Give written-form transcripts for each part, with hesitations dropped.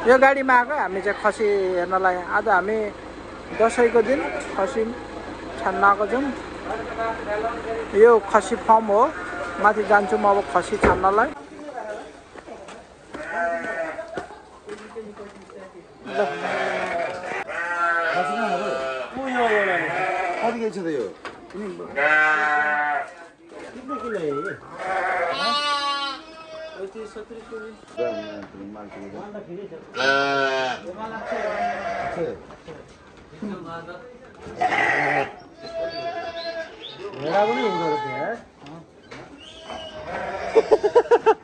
यो गाडीमा आएको हामी चाहिँ खसी हेर्नलाई। आज हामी दसैँको दिन खसी छान्न आएको छौँ। यो खसी फर्म हो, माथि जान्छु म अब खसी छान्नलाई।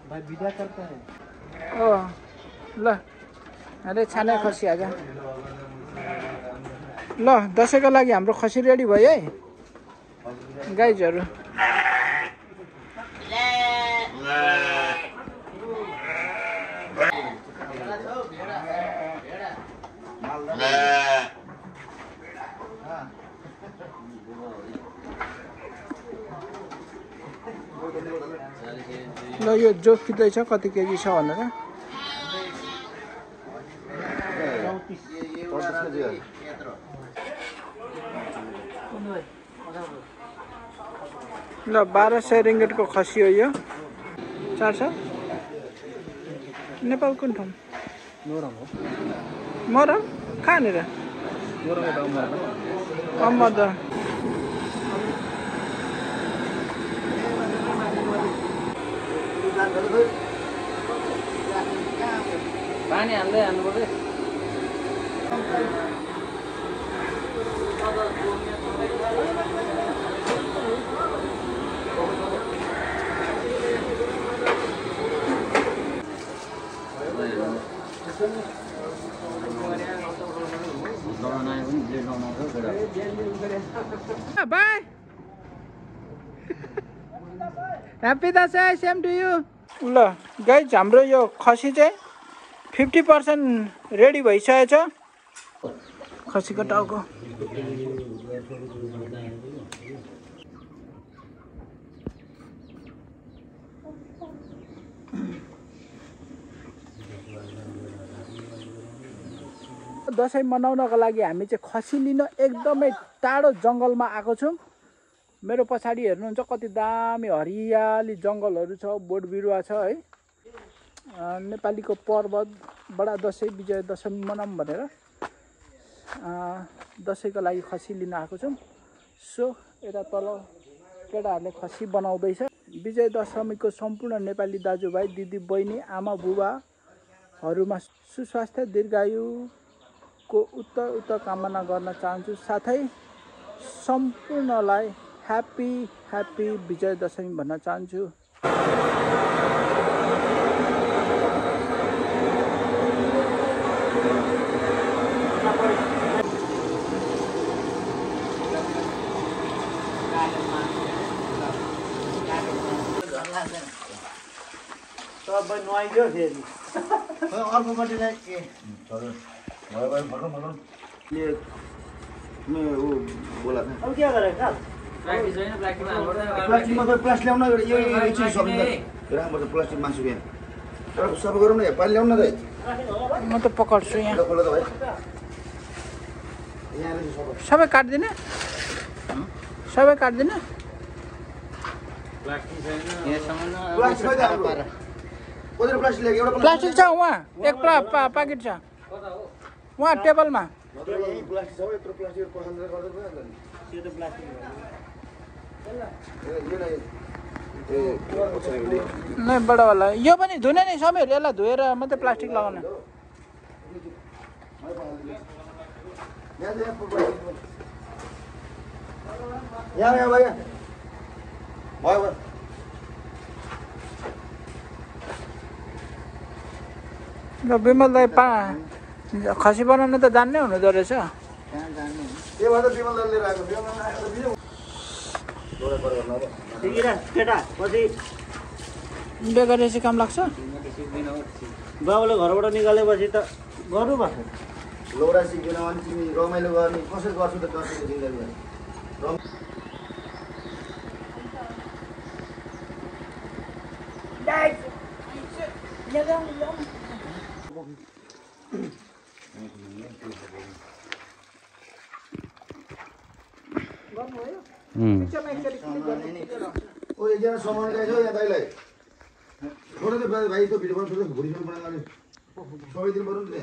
भाई विदा करता है। ओ ल अरे छाने खसी आज। ल दसैँको लागि हाम्रो खसी रेडी भयो है गाइजहरू। ल यो जोखिँदैछ कति केजी छ भनेर। ल 1200 रिङ्गेटको खसी हो यो। 400 नेपाल कुन ठाउँ? मोरङ कहाँनिर? अमर पानी हाल्दै हाल्नु पर्यो। Bye happy Dashain, same to you. ल गाइज हाम्रो यो खसी चाहिँ 50% रेडी भइसकेछ। खसीको टाउको दसैँ मनाउनको लागि हामी चाहिँ खसी लिन एकदमै टाढो जङ्गलमा आएको छौँ। मेरो पछाडि हेर्नुहुन्छ कति दामी हरियाली जङ्गलहरू छ, बोट बिरुवा छ है। नेपालीको पर्वत बडा दसैँ विजय दशमी मनाऊँ भनेर दसैँको लागि खसी लिन आएको छौँ। सो यता तल केटाहरूले खसी बनाउँदैछ। विजय दशमीको सम्पूर्ण नेपाली दाजुभाइ दिदी बहिनी आमा बुबाहरूमा सुस्वास्थ्य दीर्घायुको उत्तर कामना गर्न चाहन्छु। साथै सम्पूर्णलाई ह्याप्पी विजय दशमी भन्न चाहन्छु। नुहाइदियो फेरि अर्कोपट्टिलाई के अब के गरेको प्लास्टिकमा त प्लास्टिक ल्याउन यो एकछिन सक्दैन राम्रोसँग प्लास्टिक मासु बिहान सबै गरौँ न पानी ल्याउन न त म त पकाउँछु यहाँ। खोला त भाइ सबै काट्दिने सबै काट्दिने प्लास्टिक छ वहाँ एक प्याकेट छ वहाँ टेबलमा। नै बडावाला यो पनि धुने नै समयहरू यसलाई धोएर मात्रै प्लास्टिक लगाउने। ल विमल दाई खसी बनाउनु त जान्नै हुँदो रहेछ। बेगर यसै काम लाग्छ। बाबुले घरबाट निकालेपछि त गर्नुपर्छ। लोरा सिक्दैन अनि तिमी रमाइलो गर्ने कसरी गर्छु त दसैँको जिन्दगी। गर्नुभयो उम् पिक्चरमा एकचोटि क्लिक गर्नु ओ एकजना सामान ल्याएछ यहाँ दाइलाई छोडे त भाइ त्यो भिडियो बनाउनु छोड्दै भुँडी पनि बनाउनु सबै दिन बरु नि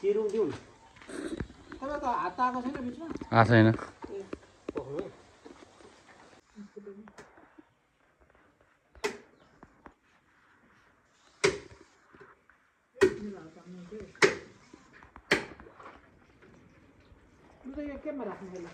चिरुङ दिउँ तपाईँ त हात आएको छैन बिचमा आएको छैन यो केमा राख्नु होला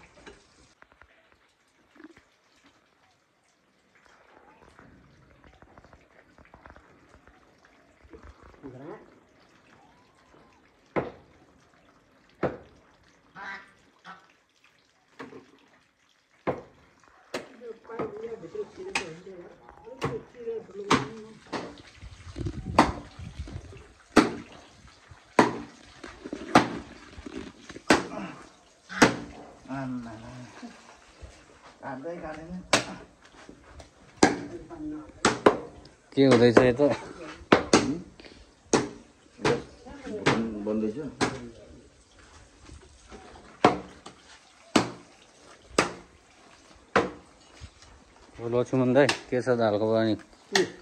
के हुँदैछ यता बन्दैछ लक्ष्मण दाइ के छ दालको पनि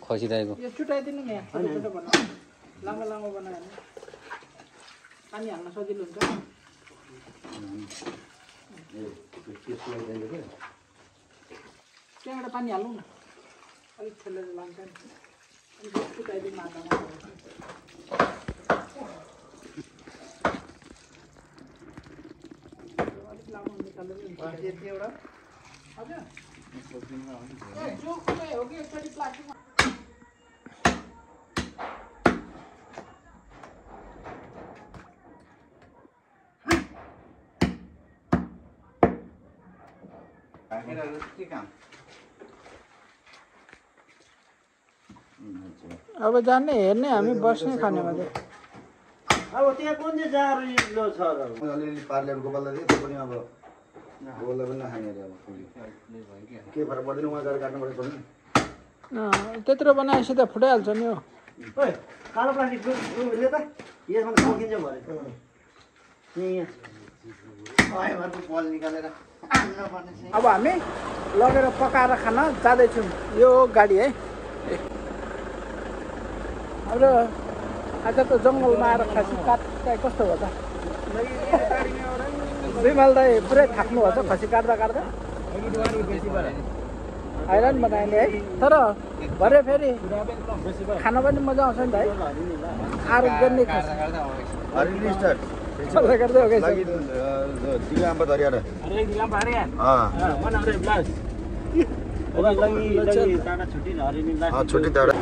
खसिरहेको यो छुट्याइदिनु नि यहाँ छोटो छोटो बनाऊ लामो लामो बनायो भने पानी हाल्न सजिलो हुन्छ त्यहाँबाट पानी हाल्नु न अलिक खेलेर लान्छ नि अनि छुट्याइदिनु आँटामा अलिक लामो निकालेर यति एउटा हजुर ए जोकमै हो कि एकचोटि प्लास्टिकमा के काम अब जाने हेर्ने हामी बस्ने खाने मात्रै अब त्यहाँ कुन चाहिँ जारिलो छ र अलिअलि पार्लेर गोपाललाई दियो त्यो पनि अब गोपाललाई पनि नखाने अरे अब के फरक पर्दैन उहाँ गएर काट्नु पऱ्यो पनि त्यत्रो बनाएपछि त फुटाइहाल्छ नि हो ओइ कालो प्लास्टिक ले त यसमा सकिन्छ भरे यहाँ पल निकालेर अब हामी लगेर पकाएर खान जाँदैछौँ यो गाडी है हाम्रो आज त जङ्गलमा आएर खसी काट्दा कस्तो हो त विमल दाइ पुरै थाक्नु भएको छ खसी काट्दा काट्दा हैरान बनायो है तर भरे फेरि खान पनि मजा आउँछ नि भाइ आरोग्य नै खास चल्दै गर्दै हो कि दिगाम्बा धरियार छुट्टी टाढा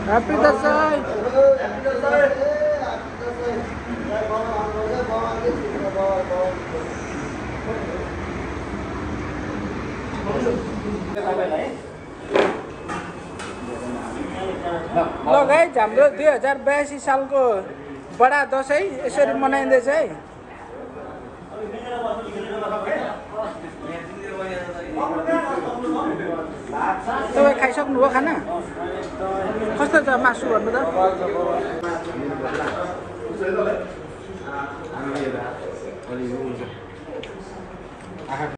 Happy Dasai. ल गाइस हाम्रो 2082 सालको बडा दसैँ यसरी मनाइँदैछ है तपाईँ खाइसक्नुभयो खाना कस्तो छ मासु भन्नु त